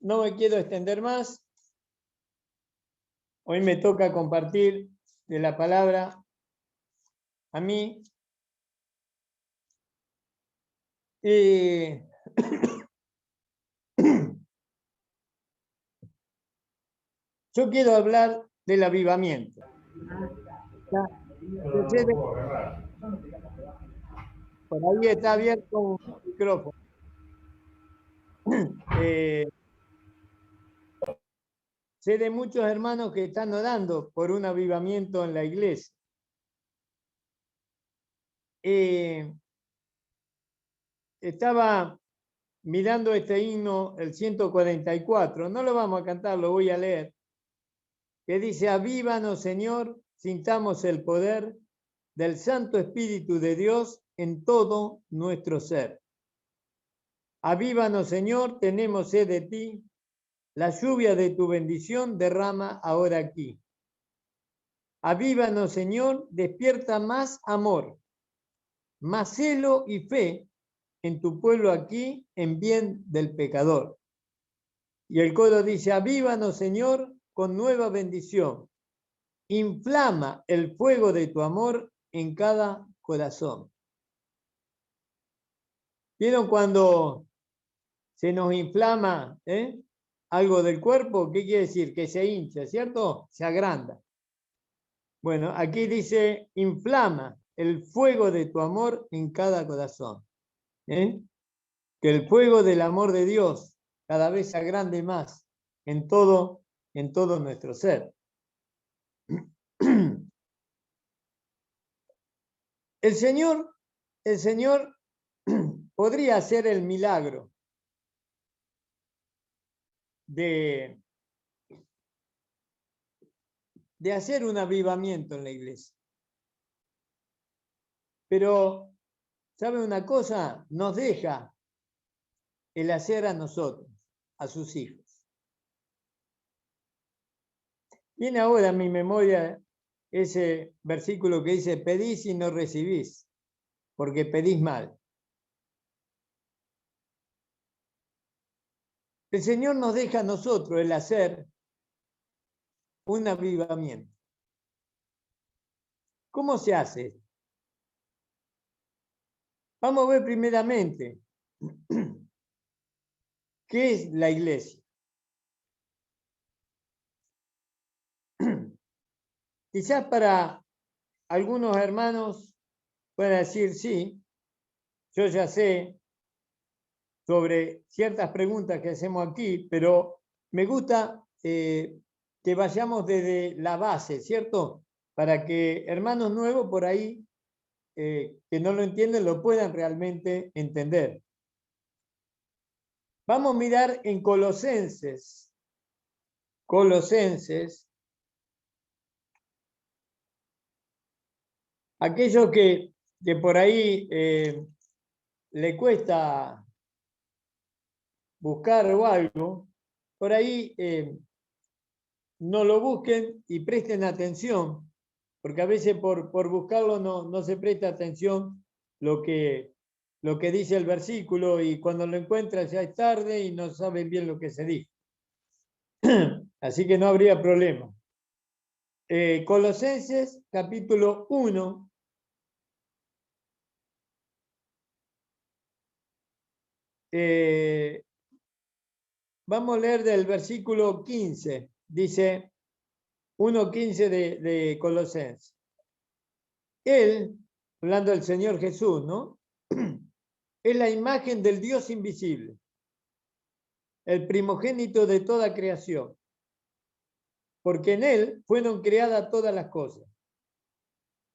no me quiero extender más. Hoy me toca compartir de la palabra a mí. Yo quiero hablar del avivamiento. Por ahí está abierto un micrófono. Sé de muchos hermanos que están orando por un avivamiento en la iglesia. Estaba mirando este himno, el 144, no lo vamos a cantar, lo voy a leer, que dice: avívanos, Señor, sintamos el poder del Santo Espíritu de Dios en todo nuestro ser. Avívanos, Señor, tenemos sed de ti, la lluvia de tu bendición derrama ahora aquí. Avívanos, Señor, despierta más amor, más celo y fe en tu pueblo aquí, en bien del pecador. Y el coro dice: avívanos, Señor, con nueva bendición. Inflama el fuego de tu amor en cada corazón. ¿Vieron cuando se nos inflama algo del cuerpo? ¿Qué quiere decir? Que se hincha, ¿cierto? Se agranda. Bueno, aquí dice: inflama el fuego de tu amor en cada corazón. Que el fuego del amor de Dios cada vez se agrande más en todo nuestro ser. El Señor podría hacer el milagro de hacer un avivamiento en la iglesia. Pero, ¿sabe una cosa? Nos deja el hacer a nosotros, a sus hijos. Viene ahora a mi memoria ese versículo que dice: pedís y no recibís, porque pedís mal. El Señor nos deja a nosotros el hacer un avivamiento. ¿Cómo se hace? Vamos a ver primeramente qué es la iglesia. Quizás para algunos hermanos puedan decir: sí, yo ya sé sobre ciertas preguntas que hacemos aquí, pero me gusta que vayamos desde la base, ¿cierto? Para que hermanos nuevos por ahí que no lo entienden lo puedan realmente entender. Vamos a mirar en Colosenses. Aquellos que por ahí le cuesta buscar o algo, por ahí no lo busquen y presten atención, porque a veces por buscarlo no se presta atención lo que dice el versículo, y cuando lo encuentran ya es tarde y no saben bien lo que se dijo. Así que no habría problema. Colosenses capítulo 1. Vamos a leer del versículo 15. Dice 1:15 de Colosenses. Él, hablando del Señor Jesús, ¿no? Es la imagen del Dios invisible, el primogénito de toda creación, porque en él fueron creadas todas las cosas,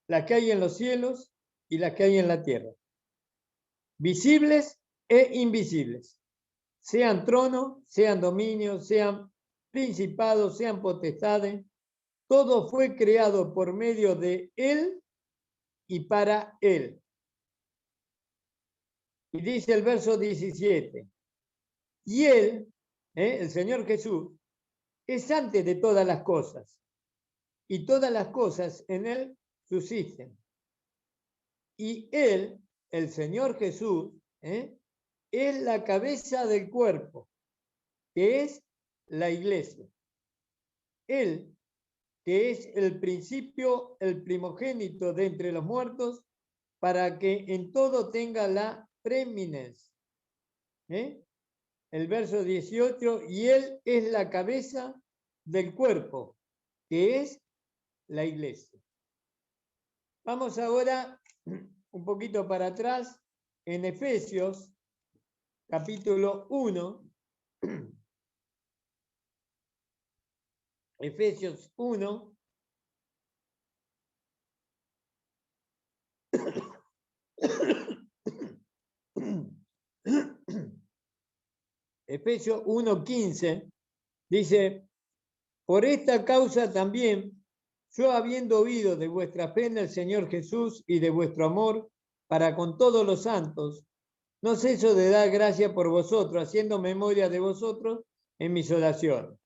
las que hay en los cielos y las que hay en la tierra, visibles e invisibles, sean tronos, sean dominios, sean principados, sean potestades. Todo fue creado por medio de él y para él. Y dice el verso 17, y él, el Señor Jesús, es antes de todas las cosas, y todas las cosas en él subsisten. Y él, el Señor Jesús, es la cabeza del cuerpo, que es la iglesia. Él, que es el principio, el primogénito de entre los muertos, para que en todo tenga la preeminencia. El verso 18, y él es la cabeza del cuerpo, que es la iglesia. Vamos ahora un poquito para atrás en Efesios, capítulo 1. Efesios 1. Efesios 1:15 dice, por esta causa también, yo habiendo oído de vuestra fe en el Señor Jesús y de vuestro amor para con todos los santos, no ceso de dar gracia por vosotros, haciendo memoria de vosotros en mis oraciones,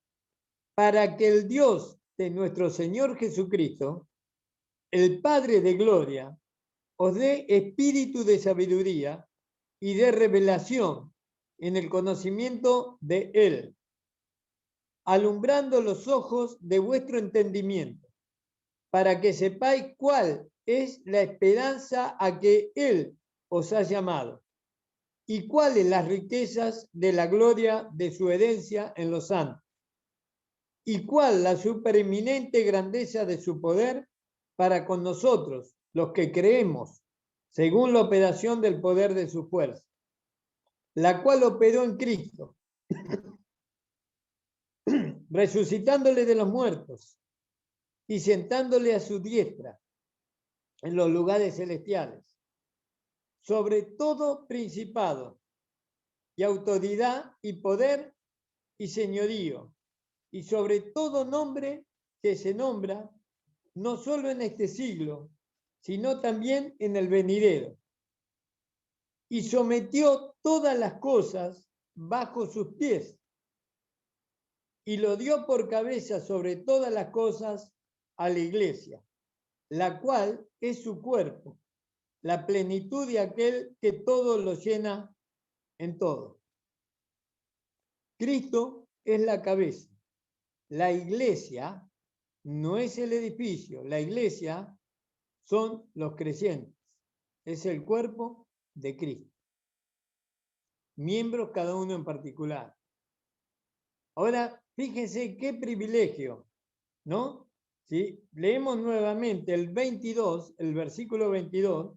para que el Dios de nuestro Señor Jesucristo, el Padre de gloria, os dé espíritu de sabiduría y de revelación en el conocimiento de Él, alumbrando los ojos de vuestro entendimiento, para que sepáis cuál es la esperanza a que Él os ha llamado, y cuáles las riquezas de la gloria de su herencia en los santos, y cuál la supereminente grandeza de su poder para con nosotros, los que creemos, según la operación del poder de su fuerza, la cual operó en Cristo, resucitándole de los muertos y sentándole a su diestra en los lugares celestiales, sobre todo principado y autoridad y poder y señorío, y sobre todo nombre que se nombra no solo en este siglo, sino también en el venidero. Y sometió todas las cosas bajo sus pies, y lo dio por cabeza sobre todas las cosas a la iglesia, la cual es su cuerpo, la plenitud de aquel que todo lo llena en todo. Cristo es la cabeza. La iglesia no es el edificio, la iglesia son los creyentes, es el cuerpo de Cristo. Miembros cada uno en particular. Ahora, fíjense qué privilegio, ¿no? Si leemos nuevamente el 22, el versículo 22,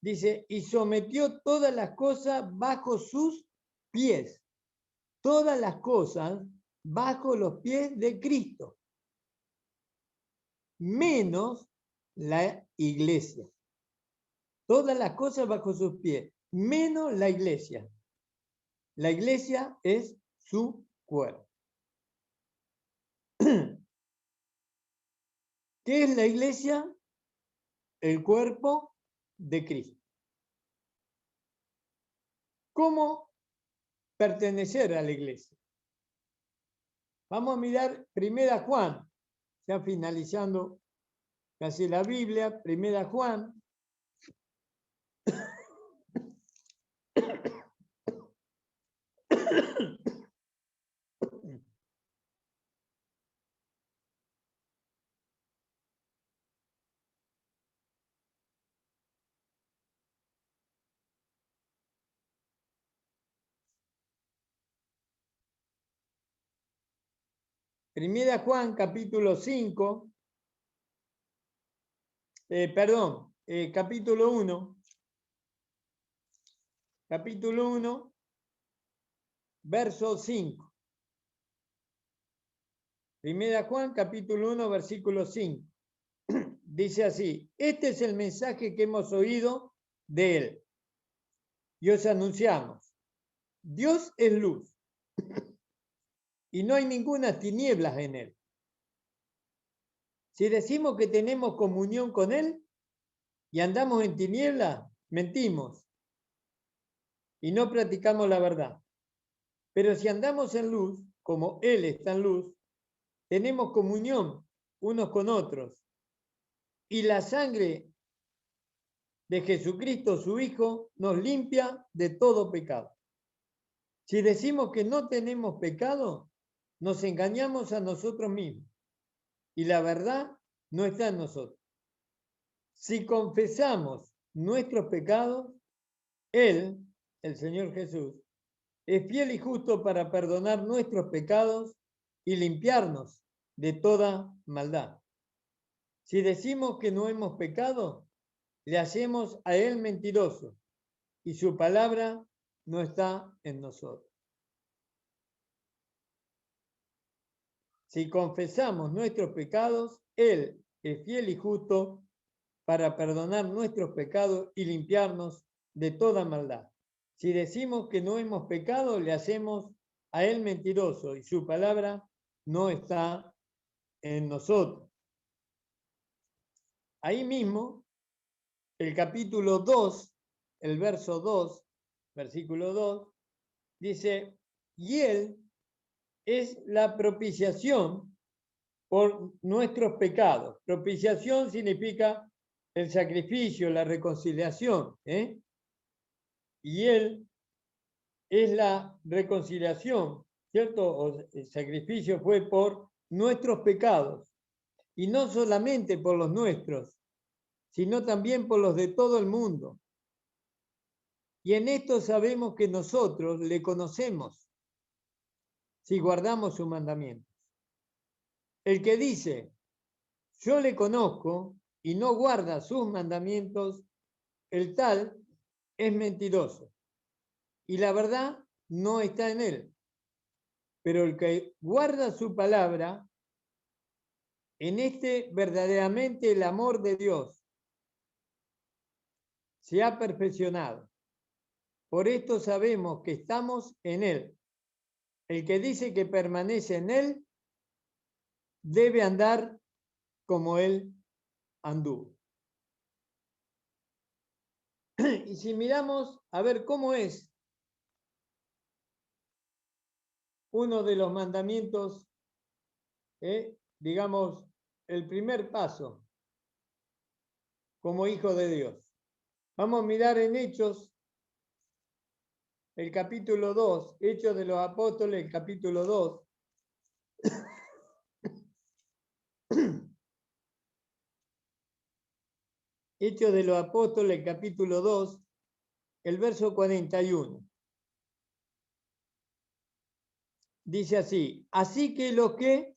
dice, y sometió todas las cosas bajo sus pies. Todas las cosas bajo los pies de Cristo, menos la iglesia. Todas las cosas bajo sus pies, menos la iglesia. La iglesia es su cuerpo. ¿Qué es la iglesia? El cuerpo de Cristo. ¿Cómo pertenecer a la iglesia? Vamos a mirar 1 Juan, ya finalizando casi la Biblia, 1 Juan. Primera Juan, capítulo 5, capítulo 1, verso 5. Primera Juan, capítulo 1, versículo 5. Dice así, este es el mensaje que hemos oído de él. Y os anunciamos, Dios es luz y no hay ninguna tinieblas en él. Si decimos que tenemos comunión con él y andamos en tinieblas, mentimos y no practicamos la verdad. Pero si andamos en luz, como él está en luz, tenemos comunión unos con otros. Y la sangre de Jesucristo, su Hijo, nos limpia de todo pecado. Si decimos que no tenemos pecado, nos engañamos a nosotros mismos y la verdad no está en nosotros. Si confesamos nuestros pecados, Él, el Señor Jesús, es fiel y justo para perdonar nuestros pecados y limpiarnos de toda maldad. Si decimos que no hemos pecado, le hacemos a Él mentiroso y su palabra no está en nosotros. Si confesamos nuestros pecados, Él es fiel y justo para perdonar nuestros pecados y limpiarnos de toda maldad. Si decimos que no hemos pecado, le hacemos a Él mentiroso y su palabra no está en nosotros. Ahí mismo, el capítulo 2, el verso 2, versículo 2, dice, y Él es la propiciación por nuestros pecados. Propiciación significa el sacrificio, la reconciliación, ¿eh? Y Él es la reconciliación, ¿cierto? O el sacrificio fue por nuestros pecados, y no solamente por los nuestros, sino también por los de todo el mundo. Y en esto sabemos que nosotros le conocemos si guardamos sus mandamientos. El que dice, yo le conozco y no guarda sus mandamientos, el tal es mentiroso y la verdad no está en él. Pero el que guarda su palabra, en este verdaderamente el amor de Dios se ha perfeccionado. Por esto sabemos que estamos en él. El que dice que permanece en él debe andar como él anduvo. Y si miramos a ver cómo es uno de los mandamientos, digamos, el primer paso como hijo de Dios. Vamos a mirar en Hechos, el capítulo 2, Hechos de los Apóstoles, el capítulo 2. Hechos de los Apóstoles, capítulo 2, el verso 41. Dice así, así que los que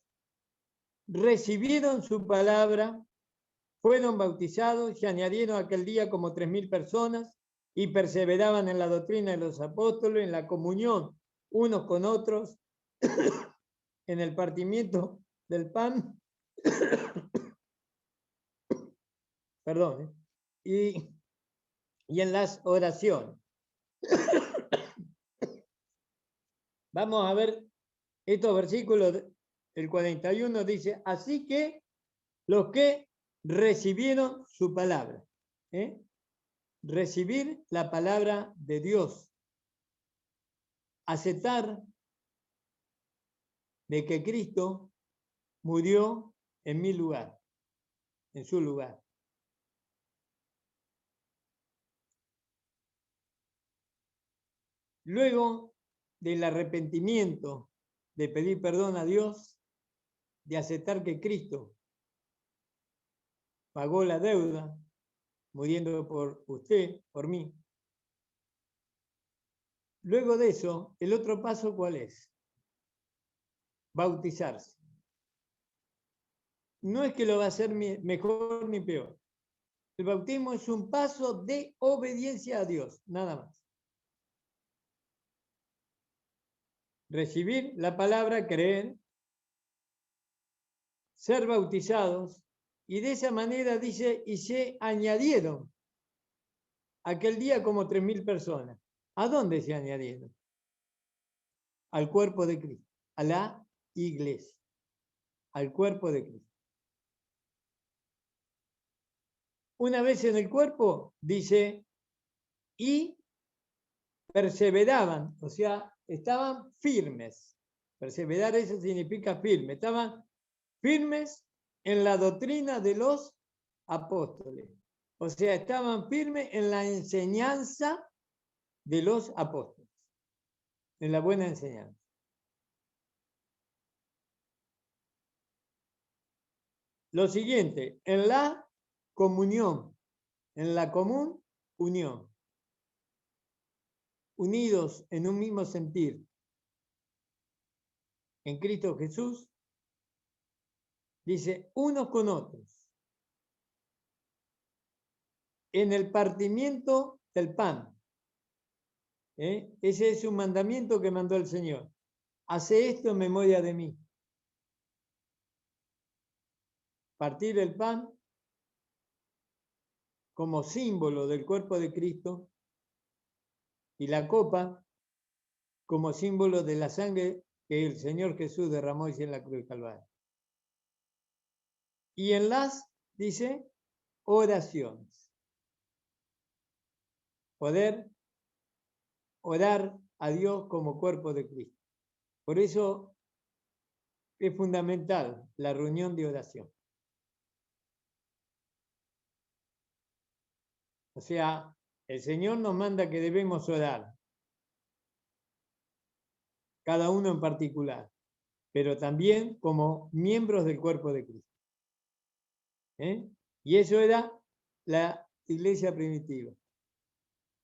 recibieron su palabra fueron bautizados y añadieron aquel día como 3.000 personas y perseveraban en la doctrina de los apóstoles, en la comunión unos con otros, en el partimiento del pan, perdón, y en las oraciones. Vamos a ver estos versículos. El 41 dice, así que los que recibieron su palabra, recibir la palabra de Dios, aceptar de que Cristo murió en mi lugar, en su lugar. Luego del arrepentimiento, de pedir perdón a Dios, de aceptar que Cristo pagó la deuda, muriendo por usted, por mí. Luego de eso, el otro paso, ¿cuál es? Bautizarse. No es que lo va a hacer mejor ni peor. El bautismo es un paso de obediencia a Dios, nada más. Recibir la palabra, creer, ser bautizados, y de esa manera dice, y se añadieron aquel día como 3.000 personas. ¿A dónde se añadieron? Al cuerpo de Cristo, a la iglesia, al cuerpo de Cristo. Una vez en el cuerpo, dice, y perseveraban, o sea, estaban firmes. Perseverar, eso significa firme. Estaban firmes en la doctrina de los apóstoles. O sea, estaban firmes en la enseñanza de los apóstoles. en la buena enseñanza. Lo siguiente, en la comunión, en la común unión, unidos en un mismo sentir, en Cristo Jesús, dice, unos con otros, en el partimiento del pan. Ese es un mandamiento que mandó el Señor. Hace esto en memoria de mí. Partir el pan como símbolo del cuerpo de Cristo y la copa como símbolo de la sangre que el Señor Jesús derramó en la cruz del Calvario. Y en las, dice, oraciones. Poder orar a Dios como cuerpo de Cristo. Por eso es fundamental la reunión de oración. O sea, el Señor nos manda que debemos orar, cada uno en particular, pero también como miembros del cuerpo de Cristo. Y eso era la iglesia primitiva.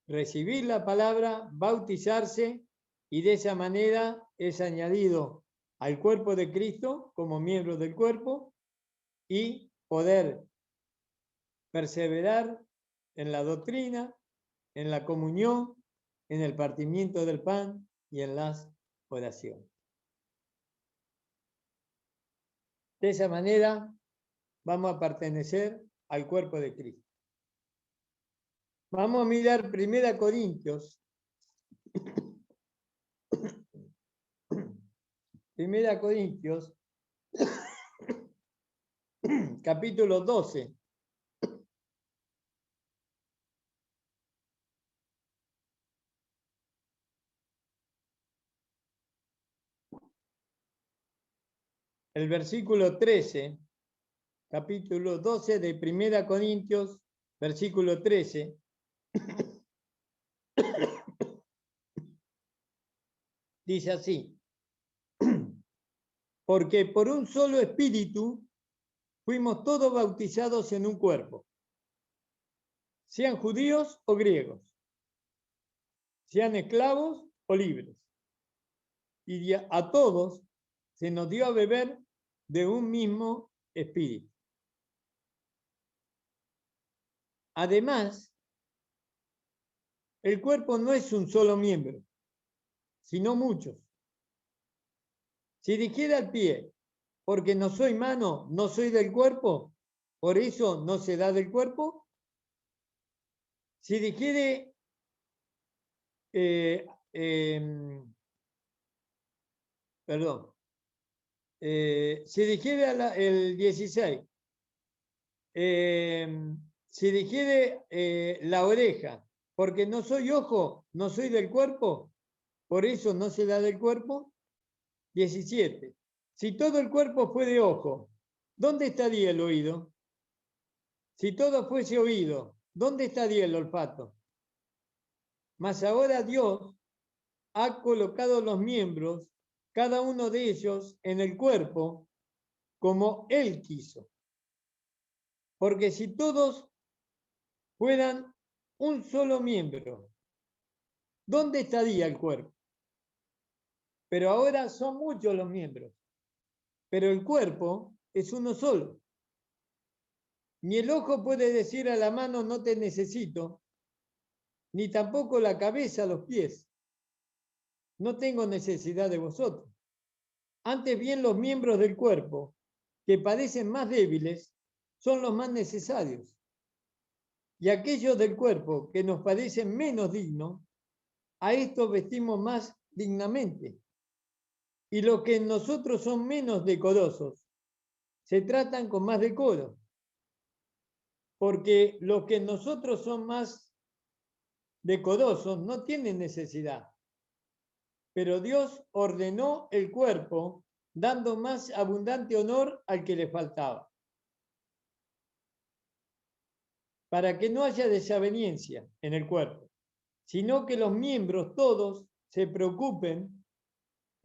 Recibir la palabra, bautizarse, y de esa manera es añadido al cuerpo de Cristo como miembro del cuerpo y poder perseverar en la doctrina, en la comunión, en el partimiento del pan y en las oraciones. De esa manera vamos a pertenecer al cuerpo de Cristo. Vamos a mirar 1 Corintios. 1 Corintios, capítulo 12. El versículo 13, capítulo 12 de 1 Corintios, versículo 13. Dice así: porque por un solo espíritu fuimos todos bautizados en un cuerpo, sean judíos o griegos, sean esclavos o libres, y a todos se nos dio a beber de un mismo espíritu. Además, el cuerpo no es un solo miembro, sino muchos. Si dijera al pie, porque no soy mano, no soy del cuerpo, por eso no se da del cuerpo. Si dijere, si dijere el 16, si dijere la oreja, porque no soy ojo, no soy del cuerpo, por eso no se da del cuerpo. 17. Si todo el cuerpo fuere ojo, ¿dónde estaría el oído? Si todo fuese oído, ¿dónde estaría el olfato? Mas ahora Dios ha colocado los miembros, cada uno de ellos, en el cuerpo, como Él quiso. Porque si todos fueran un solo miembro, ¿dónde estaría el cuerpo? Pero ahora son muchos los miembros, pero el cuerpo es uno solo. Ni el ojo puede decir a la mano no te necesito, ni tampoco la cabeza a los pies. No tengo necesidad de vosotros. Antes bien los miembros del cuerpo, que parecen más débiles, son los más necesarios. Y aquellos del cuerpo que nos parecen menos dignos, a estos vestimos más dignamente. Y los que en nosotros son menos decorosos, se tratan con más decoro. Porque los que en nosotros son más decorosos no tienen necesidad. Pero Dios ordenó el cuerpo, dando más abundante honor al que le faltaba, para que no haya desaveniencia en el cuerpo, sino que los miembros todos se preocupen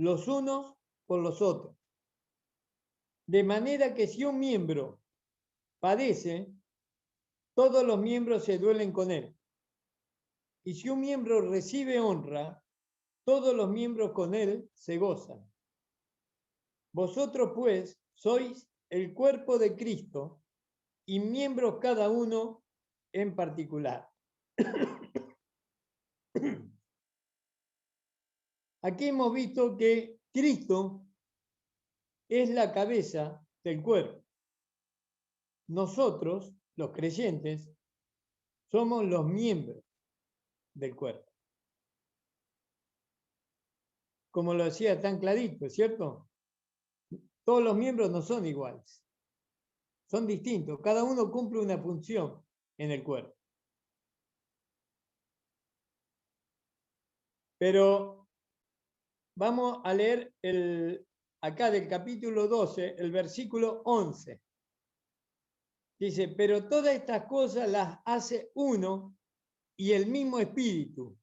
los unos por los otros. De manera que si un miembro padece, todos los miembros se duelen con él. Y si un miembro recibe honra, todos los miembros con él se gozan. Vosotros, pues, sois el cuerpo de Cristo y miembros cada uno en particular. Aquí hemos visto que Cristo es la cabeza del cuerpo. Nosotros, los creyentes, somos los miembros del cuerpo. Como lo decía tan clarito, ¿cierto? Todos los miembros no son iguales, son distintos. Cada uno cumple una función en el cuerpo. Pero vamos a leer acá del capítulo 12, el versículo 11. Dice, pero todas estas cosas las hace uno y el mismo Espíritu,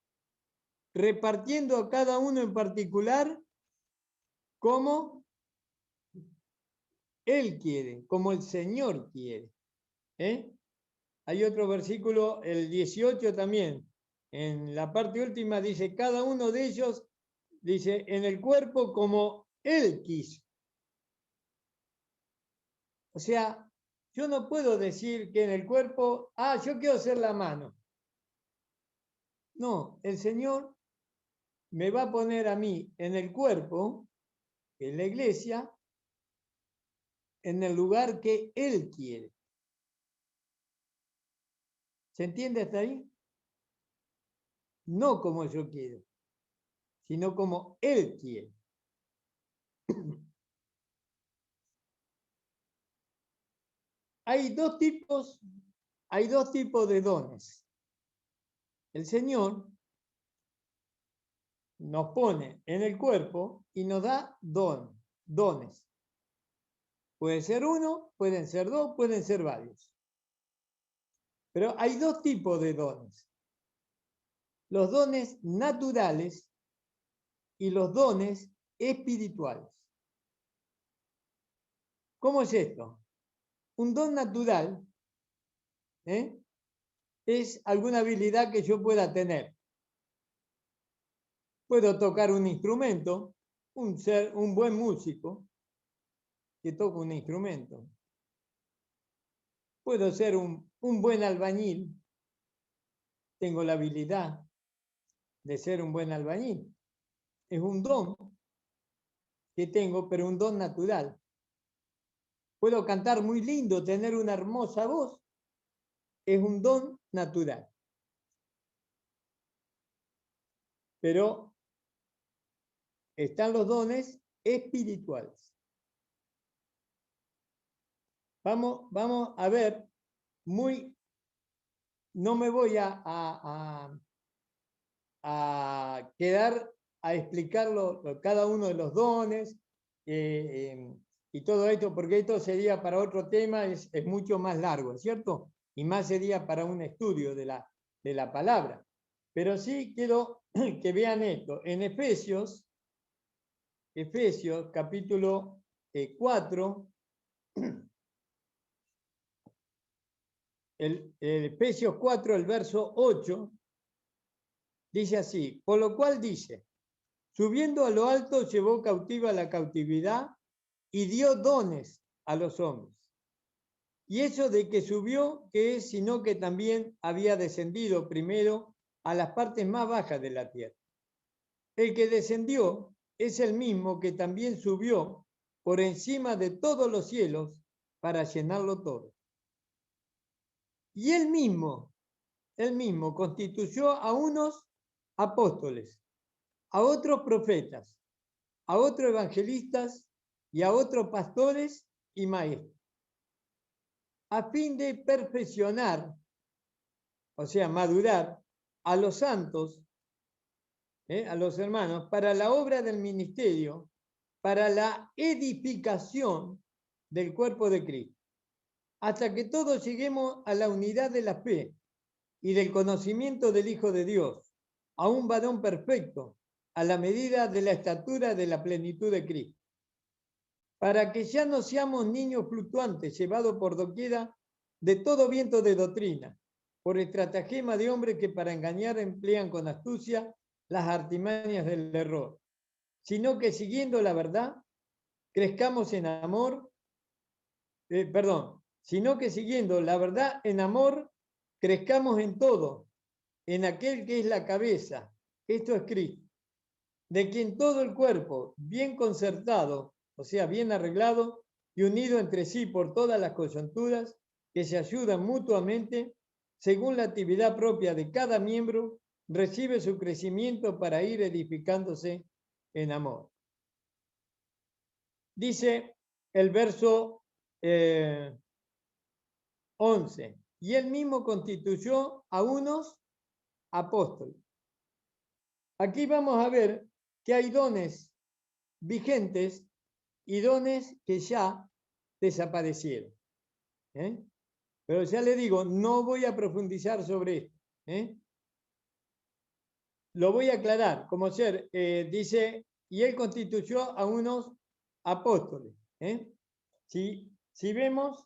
repartiendo a cada uno en particular como Él quiere, como el Señor quiere. Hay otro versículo, el 18 también, en la parte última dice, cada uno de ellos, dice, en el cuerpo como Él quiso. O sea, yo no puedo decir que en el cuerpo, yo quiero hacer la mano. No, el Señor me va a poner a mí en el cuerpo, en la iglesia, en el lugar que Él quiere. ¿Se entiende hasta ahí? No como yo quiero, sino como Él quiere. Hay dos tipos de dones. El Señor nos pone en el cuerpo y nos da dones. Puede ser uno, pueden ser dos, pueden ser varios. Pero hay dos tipos de dones. Los dones naturales y los dones espirituales. ¿Cómo es esto? Un don natural es alguna habilidad que yo pueda tener. Puedo tocar un instrumento, ser un buen músico que toca un instrumento. Puedo ser un buen albañil. Tengo la habilidad de ser un buen albañil. Es un don que tengo, pero un don natural. Puedo cantar muy lindo, tener una hermosa voz. Es un don natural. Pero están los dones espirituales. Vamos a ver no me voy a quedar a explicar cada uno de los dones y todo esto, porque esto sería para otro tema, es mucho más largo, ¿cierto? Y más sería para un estudio de la palabra. Pero sí quiero que vean esto. En Efesios capítulo 4, el Efesios 4, el verso 8, dice así, por lo cual dice, subiendo a lo alto llevó cautiva la cautividad y dio dones a los hombres. Y eso de que subió, que es sino que también había descendido primero a las partes más bajas de la tierra. El que descendió es el mismo que también subió por encima de todos los cielos para llenarlo todo. Y él mismo constituyó a unos apóstoles, a otros profetas, a otros evangelistas y a otros pastores y maestros, a fin de perfeccionar, o sea, madurar a los santos, a los hermanos, para la obra del ministerio, para la edificación del cuerpo de Cristo, hasta que todos lleguemos a la unidad de la fe y del conocimiento del Hijo de Dios, a un varón perfecto, a la medida de la estatura de la plenitud de Cristo, para que ya no seamos niños fluctuantes, llevados por doquiera de todo viento de doctrina, por estratagema de hombres que para engañar emplean con astucia las artimañas del error, sino que siguiendo la verdad, crezcamos en amor, sino que siguiendo la verdad en amor, crezcamos en todo, en aquel que es la cabeza, esto es Cristo, de quien todo el cuerpo, bien concertado, o sea, bien arreglado y unido entre sí por todas las coyunturas, que se ayudan mutuamente, según la actividad propia de cada miembro, recibe su crecimiento para ir edificándose en amor. Dice el verso 11, y él mismo constituyó a unos apóstoles. Aquí vamos a ver que hay dones vigentes y dones que ya desaparecieron. Pero ya le digo, no voy a profundizar sobre esto. Lo voy a aclarar, como ser, dice, y él constituyó a unos apóstoles. Si vemos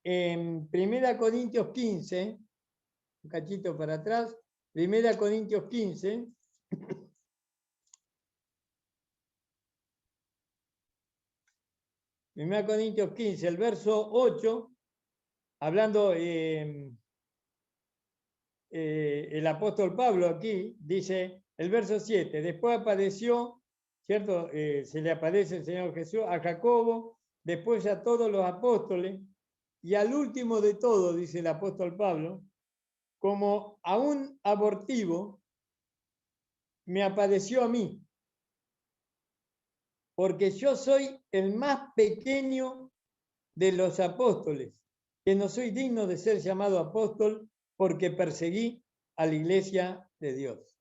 en 1 Corintios 15, un cachito para atrás, 1 Corintios 15, el verso 8, hablando el apóstol Pablo aquí, dice el verso 7, después apareció, ¿cierto? Se le aparece el Señor Jesús a Jacobo, después a todos los apóstoles, y al último de todo, dice el apóstol Pablo, como a un abortivo, me apareció a mí, porque yo soy el más pequeño de los apóstoles, que no soy digno de ser llamado apóstol porque perseguí a la iglesia de Dios.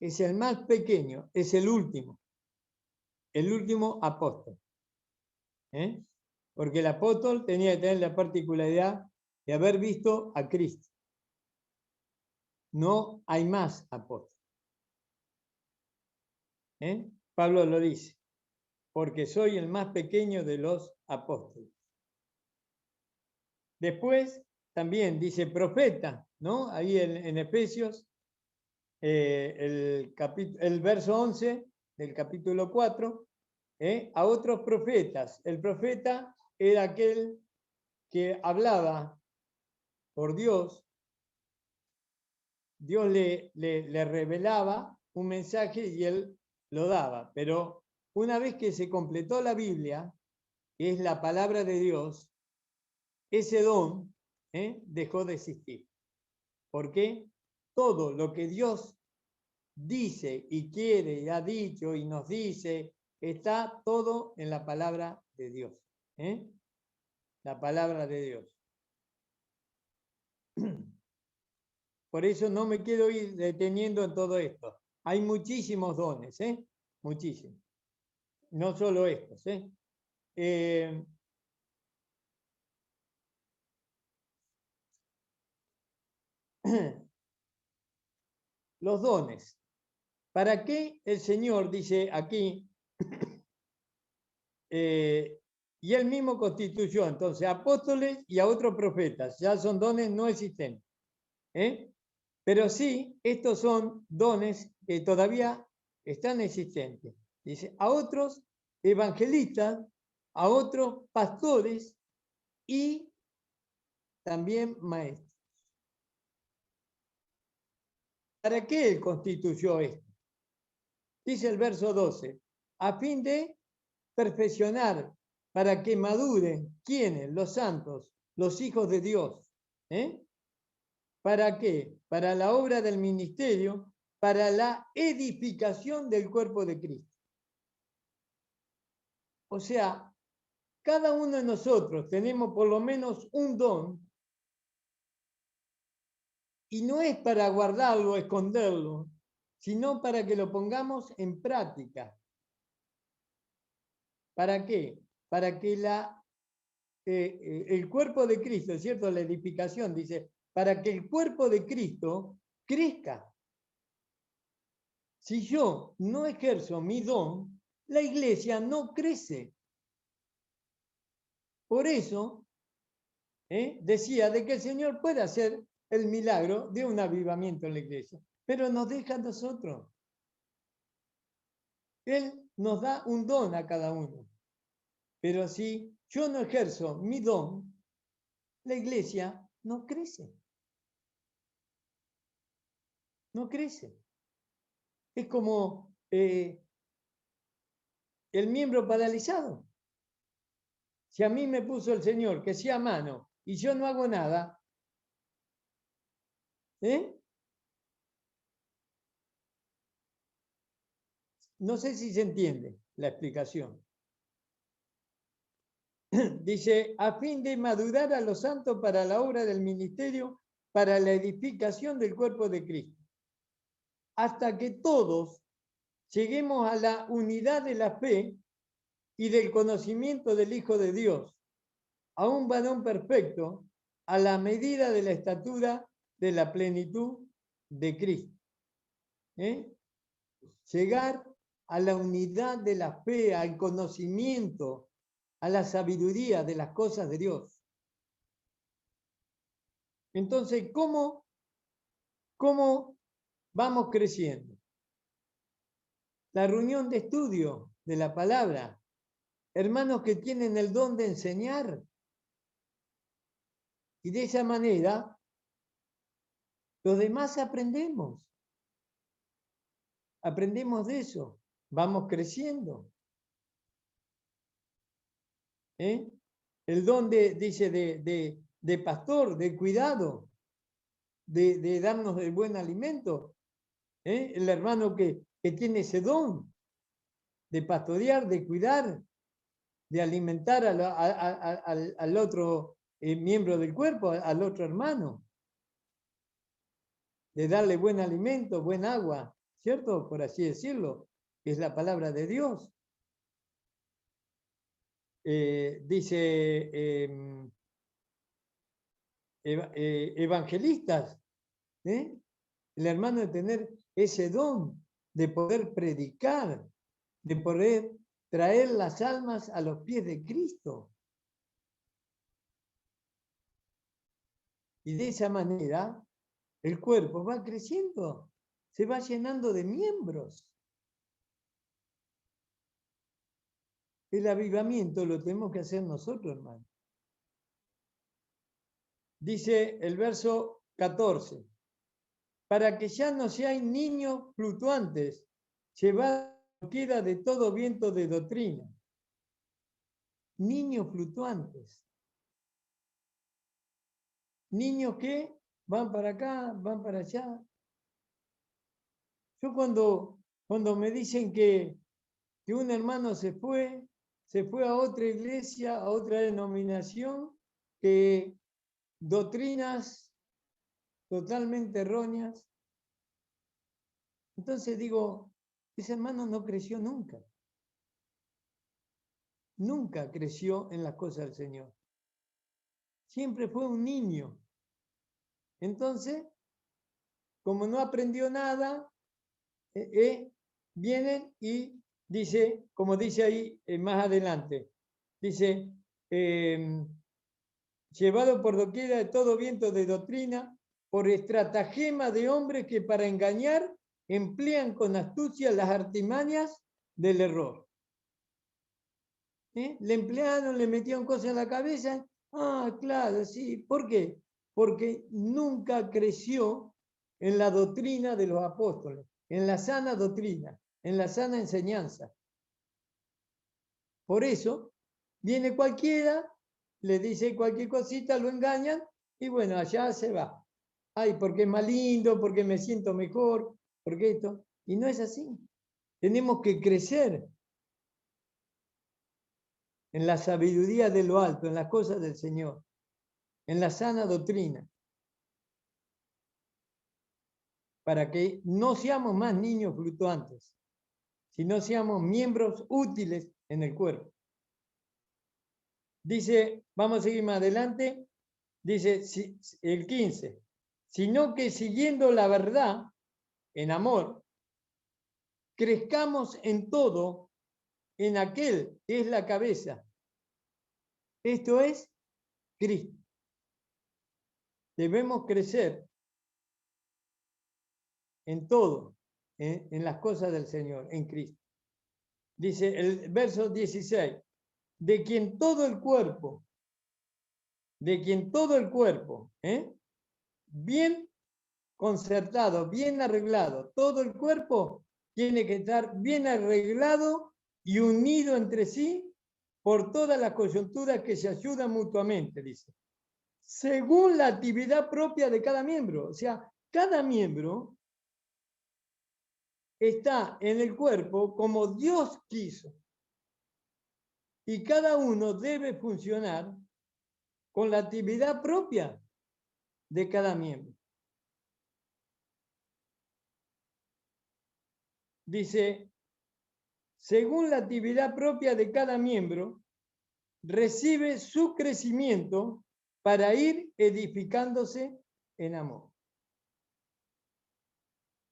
Es el más pequeño, es el último apóstol. Porque el apóstol tenía que tener la particularidad de haber visto a Cristo. No hay más apóstol. Pablo lo dice, porque soy el más pequeño de los apóstoles. Después también dice profeta, ¿no? Ahí en Efesios, el verso 11 del capítulo 4, a otros profetas. El profeta era aquel que hablaba por Dios, Dios le revelaba un mensaje y él lo daba, pero una vez que se completó la Biblia, que es la palabra de Dios, ese don dejó de existir. Porque todo lo que Dios dice y quiere y ha dicho y nos dice, está todo en la palabra de Dios. La palabra de Dios. Por eso no me quiero ir deteniendo en todo esto. Hay muchísimos dones, muchísimos. No solo estos. Los dones. ¿Para qué el Señor dice aquí? Y él mismo constituyó entonces apóstoles y a otros profetas. Ya son dones no existentes. Pero sí, estos son dones que todavía están existentes. Dice, a otros evangelistas, a otros pastores y también maestros. ¿Para qué él constituyó esto? Dice el verso 12, a fin de perfeccionar, para que maduren, ¿quiénes? Los santos, los hijos de Dios. ¿Para qué? Para la obra del ministerio, para la edificación del cuerpo de Cristo. O sea, cada uno de nosotros tenemos por lo menos un don y no es para guardarlo, esconderlo, sino para que lo pongamos en práctica. ¿Para qué? Para que el cuerpo de Cristo, ¿cierto? La edificación dice, para que el cuerpo de Cristo crezca. Si yo no ejerzo mi don, la iglesia no crece. Por eso decía de que el Señor puede hacer el milagro de un avivamiento en la iglesia, pero nos deja a nosotros. Él nos da un don a cada uno. Pero si yo no ejerzo mi don, la iglesia no crece. No crece. Es como el miembro paralizado. Si a mí me puso el Señor que sea mano y yo no hago nada, no sé si se entiende la explicación. Dice, a fin de madurar a los santos para la obra del ministerio, para la edificación del cuerpo de Cristo, hasta que todos lleguemos a la unidad de la fe y del conocimiento del Hijo de Dios, a un varón perfecto, a la medida de la estatura de la plenitud de Cristo. Llegar a la unidad de la fe, al conocimiento, a la sabiduría de las cosas de Dios. Entonces, ¿cómo vamos creciendo? La reunión de estudio de la palabra, hermanos que tienen el don de enseñar. Y de esa manera, los demás aprendemos. Aprendemos de eso. Vamos creciendo. El don dice, de pastor, de cuidado, de darnos el buen alimento. El hermano que tiene ese don de pastorear, de cuidar, de alimentar al otro miembro del cuerpo, al otro hermano, de darle buen alimento, buen agua, ¿cierto? Por así decirlo, es la palabra de Dios. Dice evangelistas, el hermano de tener ese don de poder predicar, de poder traer las almas a los pies de Cristo. Y de esa manera el cuerpo va creciendo, se va llenando de miembros. El avivamiento lo tenemos que hacer nosotros, hermano. Dice el verso 14, para que ya no seáis niños fluctuantes, llevad quiera de todo viento de doctrina. Niños fluctuantes. Niños que van para acá, van para allá. Yo cuando me dicen que un hermano se fue a otra iglesia, a otra denominación, que doctrinas totalmente erróneas. Entonces digo, ese hermano no creció nunca. Nunca creció en las cosas del Señor. Siempre fue un niño. Entonces, como no aprendió nada, vienen y dice, como dice ahí más adelante, dice, llevado por doquiera de todo viento de doctrina, por estratagema de hombres que para engañar emplean con astucia las artimañas del error. Le emplearon, le metieron cosas en la cabeza. Ah, claro, sí. ¿Por qué? Porque nunca creció en la doctrina de los apóstoles, en la sana doctrina, en la sana enseñanza. Por eso, viene cualquiera, le dice cualquier cosita, lo engañan y bueno, allá se va. Ay, porque es más lindo, porque me siento mejor, porque esto. Y no es así. Tenemos que crecer en la sabiduría de lo alto, en las cosas del Señor, en la sana doctrina, para que no seamos más niños fluctuantes, sino seamos miembros útiles en el cuerpo. Dice, vamos a seguir más adelante, dice el 15, sino que siguiendo la verdad en amor, crezcamos en todo en aquel que es la cabeza. Esto es Cristo. Debemos crecer en todo, en las cosas del Señor, en Cristo. Dice el verso 16, de quien todo el cuerpo, bien concertado, bien arreglado, todo el cuerpo tiene que estar bien arreglado y unido entre sí por todas las coyunturas que se ayudan mutuamente, dice. Según la actividad propia de cada miembro. O sea, cada miembro está en el cuerpo como Dios quiso. Y cada uno debe funcionar con la actividad propia de cada miembro. Dice, según la actividad propia de cada miembro, recibe su crecimiento para ir edificándose en amor.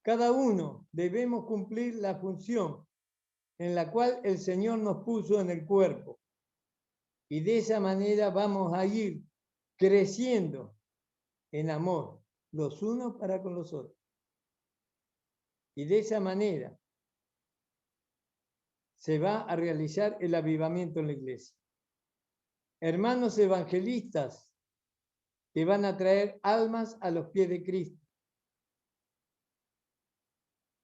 Cada uno debemos cumplir la función en la cual el Señor nos puso en el cuerpo. Y de esa manera vamos a ir creciendo en amor, los unos para con los otros. Y de esa manera se va a realizar el avivamiento en la iglesia. Hermanos evangelistas que van a traer almas a los pies de Cristo.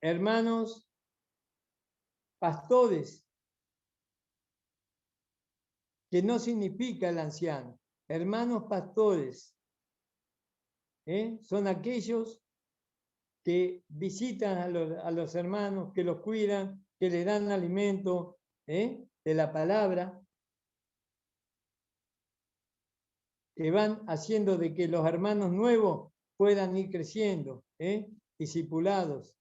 Hermanos pastores, que no significa el anciano. Hermanos pastores, son aquellos que visitan a los hermanos, que los cuidan, que les dan alimento de la palabra, que van haciendo de que los hermanos nuevos puedan ir creciendo, discipulados.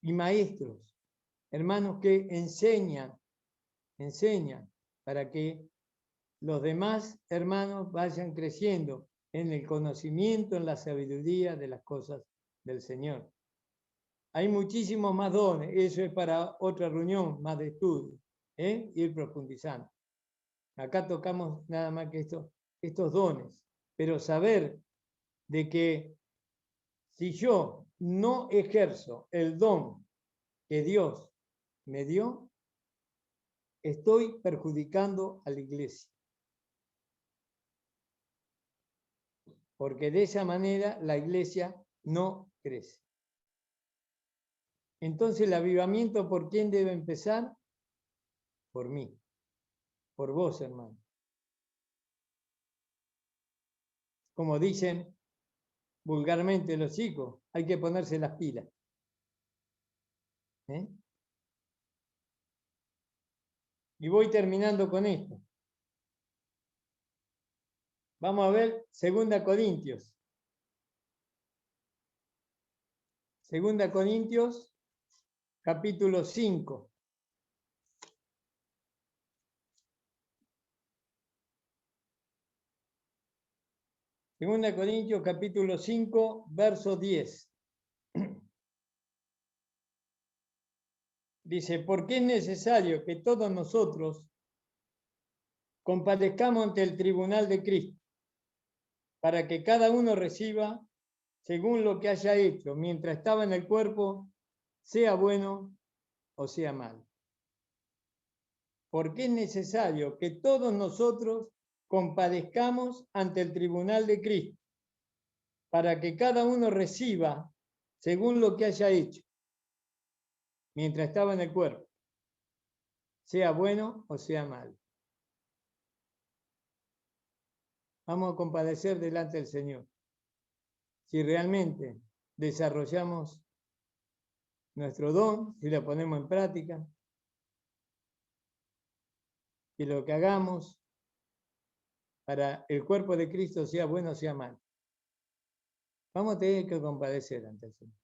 Y maestros, hermanos que enseñan para que los demás hermanos vayan creciendo en el conocimiento, en la sabiduría de las cosas del Señor. Hay muchísimos más dones, eso es para otra reunión, más de estudio, ir profundizando. Acá tocamos nada más que estos dones, pero saber de que si yo no ejerzo el don que Dios me dio, estoy perjudicando a la iglesia. Porque de esa manera la iglesia no crece. Entonces el avivamiento, ¿por quién debe empezar? Por mí, por vos, hermano. Como dicen vulgarmente los chicos, hay que ponerse las pilas. Y voy terminando con esto. Vamos a ver 2 Corintios. 2 Corintios, capítulo 5. Segunda Corintios, capítulo 5, verso 10. Dice, porque es necesario que todos nosotros compadezcamos ante el tribunal de Cristo, para que cada uno reciba según lo que haya hecho mientras estaba en el cuerpo, sea bueno o sea malo. Porque es necesario que todos nosotros compadezcamos ante el tribunal de Cristo, para que cada uno reciba según lo que haya hecho mientras estaba en el cuerpo, sea bueno o sea malo. Vamos a compadecer delante del Señor. Si realmente desarrollamos nuestro don, si lo ponemos en práctica, y lo que hagamos para el cuerpo de Cristo sea bueno o sea malo. Vamos a tener que compadecer ante el Señor.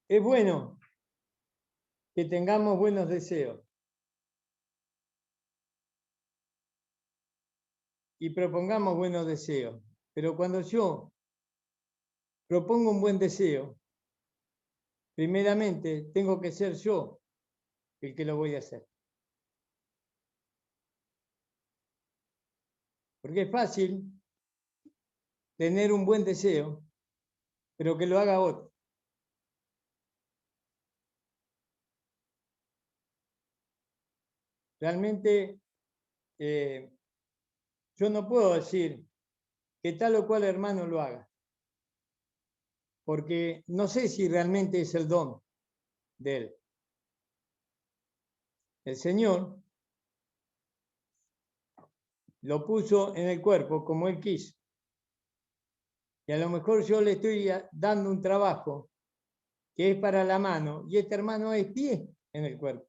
Es bueno que tengamos buenos deseos y propongamos buenos deseos, pero cuando yo propongo un buen deseo, primeramente tengo que ser yo el que lo voy a hacer. Porque es fácil tener un buen deseo, pero que lo haga otro. Realmente yo no puedo decir que tal o cual hermano lo haga, porque no sé si realmente es el don de él. El Señor lo puso en el cuerpo como él quiso. Y a lo mejor yo le estoy dando un trabajo que es para la mano, y este hermano es pie en el cuerpo.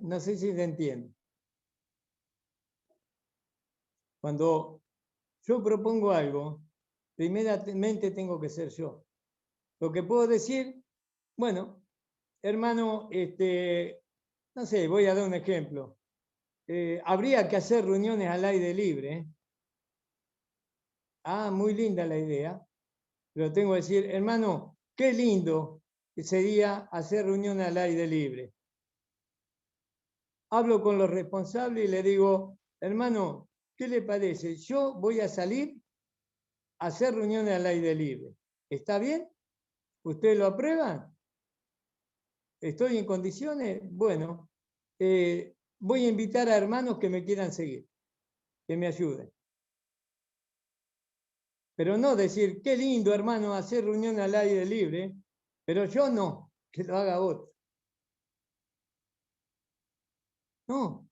No sé si se entiende. Cuando yo propongo algo, primeramente tengo que ser yo. Lo que puedo decir, bueno, hermano, no sé, voy a dar un ejemplo. Habría que hacer reuniones al aire libre. Ah, muy linda la idea. Pero tengo que decir, hermano, qué lindo sería hacer reuniones al aire libre. Hablo con los responsables y le digo, hermano, ¿qué le parece? Yo voy a salir a hacer reuniones al aire libre. ¿Está bien? ¿Usted lo aprueba? ¿Estoy en condiciones? Bueno, voy a invitar a hermanos que me quieran seguir, que me ayuden. Pero no decir, qué lindo, hermano, hacer reunión al aire libre, pero yo no, que lo haga otro. No.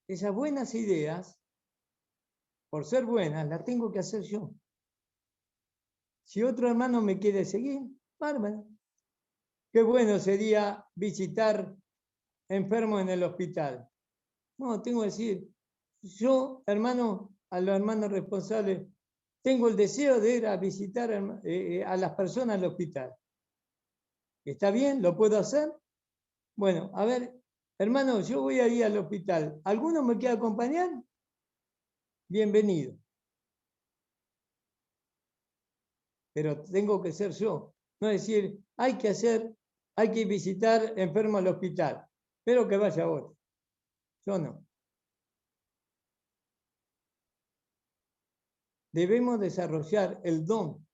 Esas buenas ideas, por ser buenas, las tengo que hacer yo. Si otro hermano me quiere seguir, bárbaro. Qué bueno sería visitar enfermos en el hospital. No, tengo que decir, yo, hermano, a los hermanos responsables, tengo el deseo de ir a visitar a las personas al hospital. ¿Está bien? ¿Lo puedo hacer? Bueno, a ver, hermano, yo voy a ir al hospital. ¿Alguno me quiere acompañar? Bienvenido. Pero tengo que ser yo. No decir, hay que visitar enfermo al hospital, pero que vaya otro. Yo no. Debemos desarrollar el don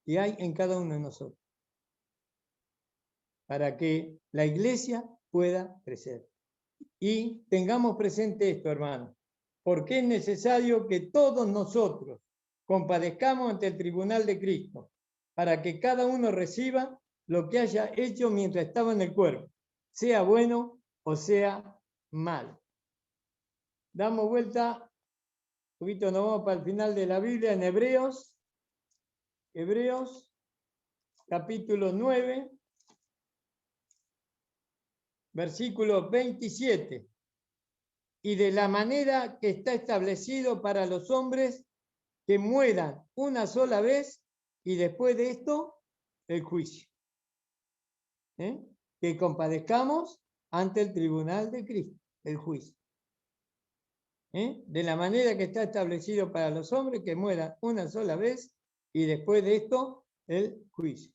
que hay en cada uno de nosotros para que la iglesia pueda crecer. Y tengamos presente esto, hermano, porque es necesario que todos nosotros compadezcamos ante el tribunal de Cristo para que cada uno reciba lo que haya hecho mientras estaba en el cuerpo, sea bueno o sea malo. Damos vuelta, un poquito nos vamos para el final de la Biblia en Hebreos, capítulo 9, versículo 27. Y de la manera que está establecido para los hombres que mueran una sola vez y después de esto, el juicio. Que compadezcamos ante el tribunal de Cristo, el juicio. De la manera que está establecido para los hombres que mueran una sola vez y después de esto, el juicio.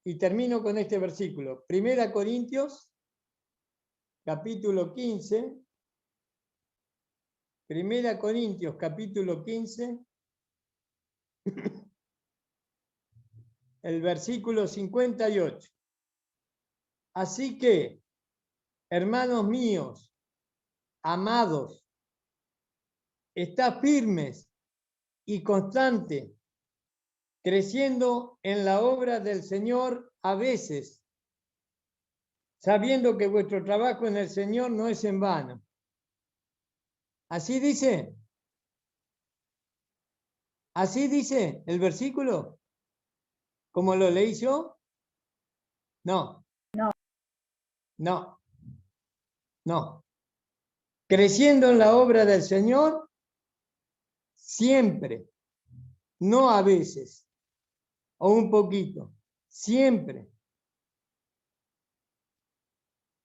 Y termino con este versículo. 1 Corintios, capítulo 15. 1 Corintios, capítulo 15. El versículo 58. Así que, hermanos míos, amados, está firmes y constantes, creciendo en la obra del Señor a veces, sabiendo que vuestro trabajo en el Señor no es en vano. Así dice el versículo, como lo leí yo. No. Creciendo en la obra del Señor siempre, no a veces, o un poquito, siempre.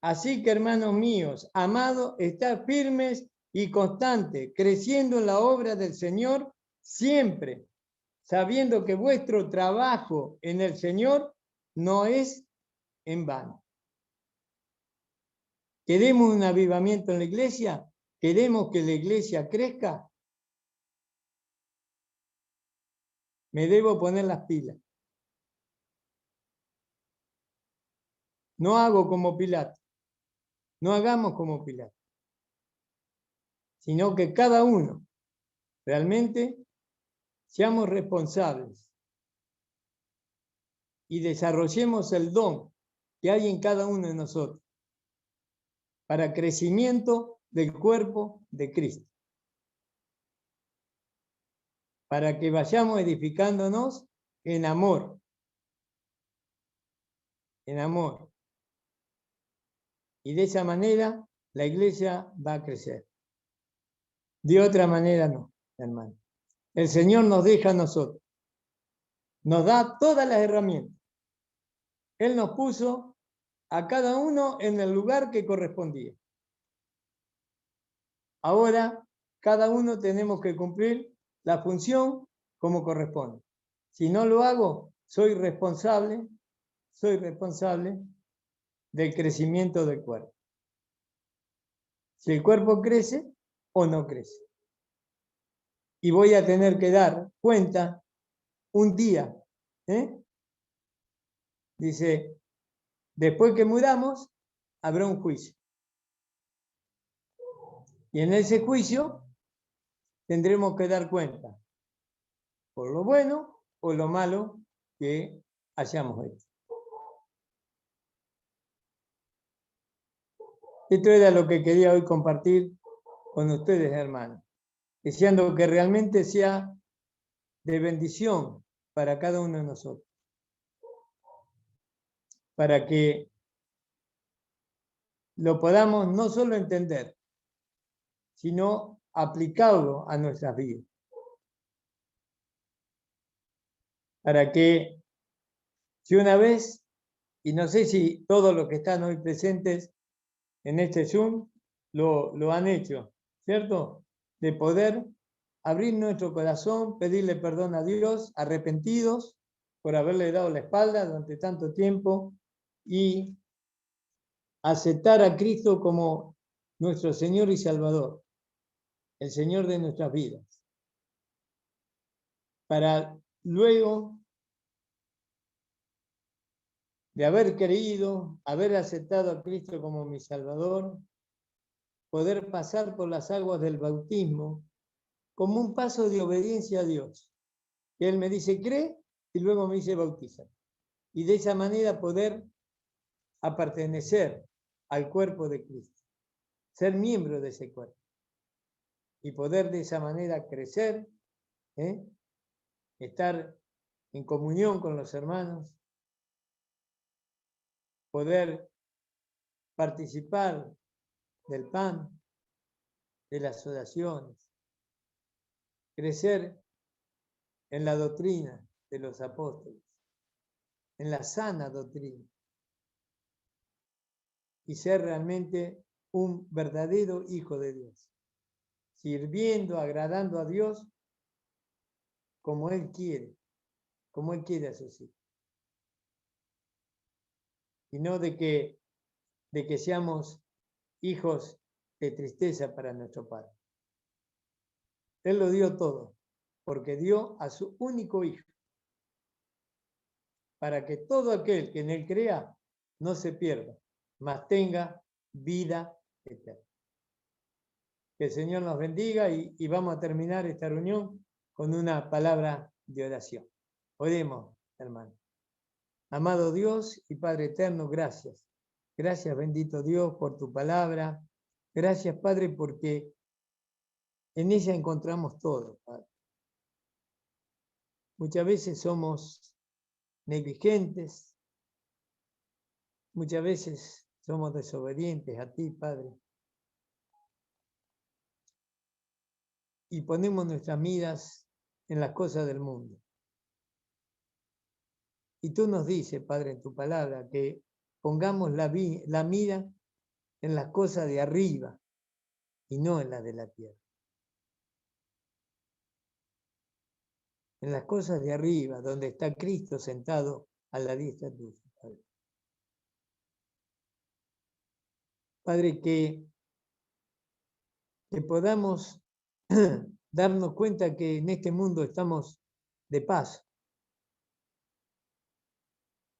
Así que, hermanos míos, amados, estad firmes y constante, creciendo en la obra del Señor siempre, sabiendo que vuestro trabajo en el Señor no es en vano. ¿Queremos un avivamiento en la iglesia? ¿Queremos que la iglesia crezca? Me debo poner las pilas. No hago como Pilato. No hagamos como Pilato. Sino que cada uno realmente seamos responsables y desarrollemos el don que hay en cada uno de nosotros para crecimiento del cuerpo de Cristo. Para que vayamos edificándonos en amor. En amor. Y de esa manera la iglesia va a crecer. De otra manera no, hermano. El Señor nos deja a nosotros. Nos da todas las herramientas. Él nos puso a cada uno en el lugar que correspondía. Ahora, cada uno tenemos que cumplir la función como corresponde. Si no lo hago, soy responsable del crecimiento del cuerpo. Si el cuerpo crece o no crece. Y voy a tener que dar cuenta un día. Dice, después que muramos, habrá un juicio. Y en ese juicio tendremos que dar cuenta por lo bueno o lo malo que hayamos hecho. Esto era lo que quería hoy compartir con ustedes, hermanos, deseando que realmente sea de bendición para cada uno de nosotros, para que lo podamos no solo entender, sino aplicarlo a nuestras vidas. Para que si una vez, y no sé si todos los que están hoy presentes en este Zoom lo han hecho, ¿cierto? De poder abrir nuestro corazón, pedirle perdón a Dios, arrepentidos por haberle dado la espalda durante tanto tiempo y aceptar a Cristo como nuestro Señor y Salvador, el Señor de nuestras vidas. Para luego de haber creído, haber aceptado a Cristo como mi Salvador, poder pasar por las aguas del bautismo como un paso de obediencia a Dios. Él me dice, cree, y luego me dice, bautiza. Y de esa manera poder pertenecer al cuerpo de Cristo, ser miembro de ese cuerpo. Y poder de esa manera crecer, estar en comunión con los hermanos, poder participar del pan, de las oraciones, crecer en la doctrina de los apóstoles, en la sana doctrina, y ser realmente un verdadero hijo de Dios, sirviendo, agradando a Dios como Él quiere a sus hijos. Y no de que seamos hijos de tristeza para nuestro Padre. Él lo dio todo, porque dio a su único hijo, para que todo aquel que en Él crea no se pierda, mas tenga vida eterna. Que el Señor nos bendiga y vamos a terminar esta reunión con una palabra de oración. Oremos, hermano. Amado Dios y Padre eterno, gracias. Gracias, bendito Dios, por tu palabra. Gracias, Padre, porque en ella encontramos todo, Padre. Muchas veces somos negligentes, muchas veces somos desobedientes a ti, Padre. Y ponemos nuestras miras en las cosas del mundo. Y tú nos dices, Padre, en tu palabra, que pongamos la mira en las cosas de arriba, y no en las de la tierra. En las cosas de arriba, donde está Cristo sentado a la diestra tuya, Padre. Padre, que podamos darnos cuenta que en este mundo estamos de paz,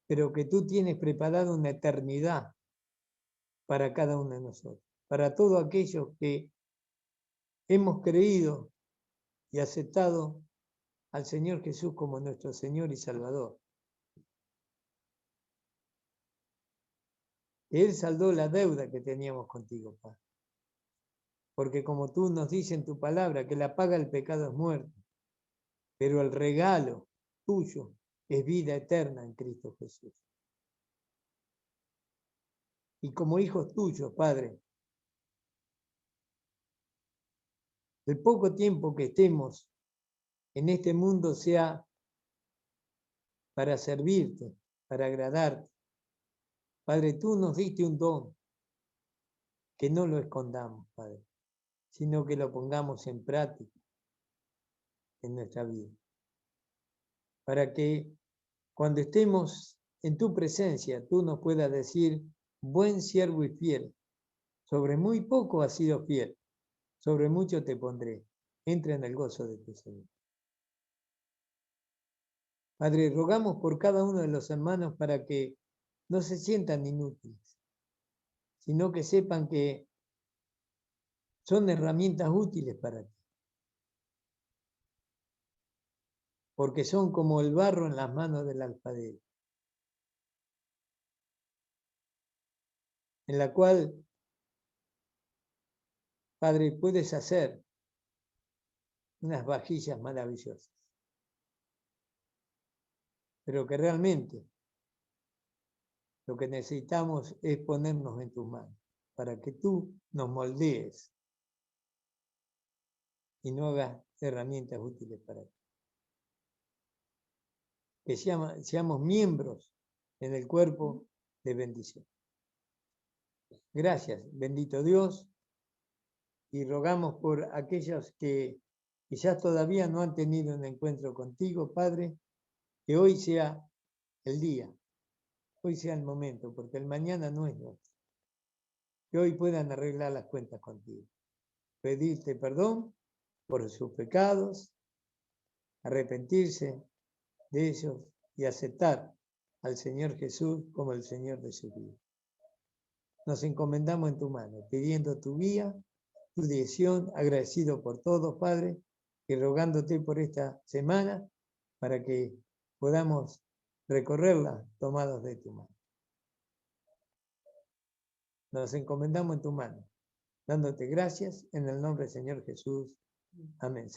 pero que tú tienes preparado una eternidad para cada uno de nosotros, para todos aquellos que hemos creído y aceptado al Señor Jesús como nuestro Señor y Salvador. Él saldó la deuda que teníamos contigo, Padre. Porque como tú nos dices en tu palabra, que la paga del pecado es muerte, pero el regalo tuyo es vida eterna en Cristo Jesús. Y como hijos tuyos, Padre, el poco tiempo que estemos en este mundo sea para servirte, para agradarte. Padre, tú nos diste un don, que no lo escondamos, Padre, sino que lo pongamos en práctica en nuestra vida. Para que cuando estemos en tu presencia, tú nos puedas decir, buen siervo y fiel, sobre muy poco has sido fiel, sobre mucho te pondré. Entra en el gozo de tu Señor. Padre, rogamos por cada uno de los hermanos para que no se sientan inútiles, sino que sepan que son herramientas útiles para ti. Porque son como el barro en las manos del alfarero, en la cual, Padre, puedes hacer unas vajillas maravillosas, pero que realmente lo que necesitamos es ponernos en tus manos, para que tú nos moldees y no hagas herramientas útiles para ti. Que seamos miembros en el cuerpo de bendición. Gracias, bendito Dios, y rogamos por aquellos que quizás todavía no han tenido un encuentro contigo, Padre, que hoy sea el día, hoy sea el momento, porque el mañana no es nuestro. Que hoy puedan arreglar las cuentas contigo. Pedirte perdón por sus pecados, arrepentirse de ellos y aceptar al Señor Jesús como el Señor de su vida. Nos encomendamos en tu mano, pidiendo tu guía, tu dirección, agradecido por todo, Padre, y rogándote por esta semana para que podamos recorrerla tomados de tu mano. Nos encomendamos en tu mano, dándote gracias en el nombre del Señor Jesús. Amén.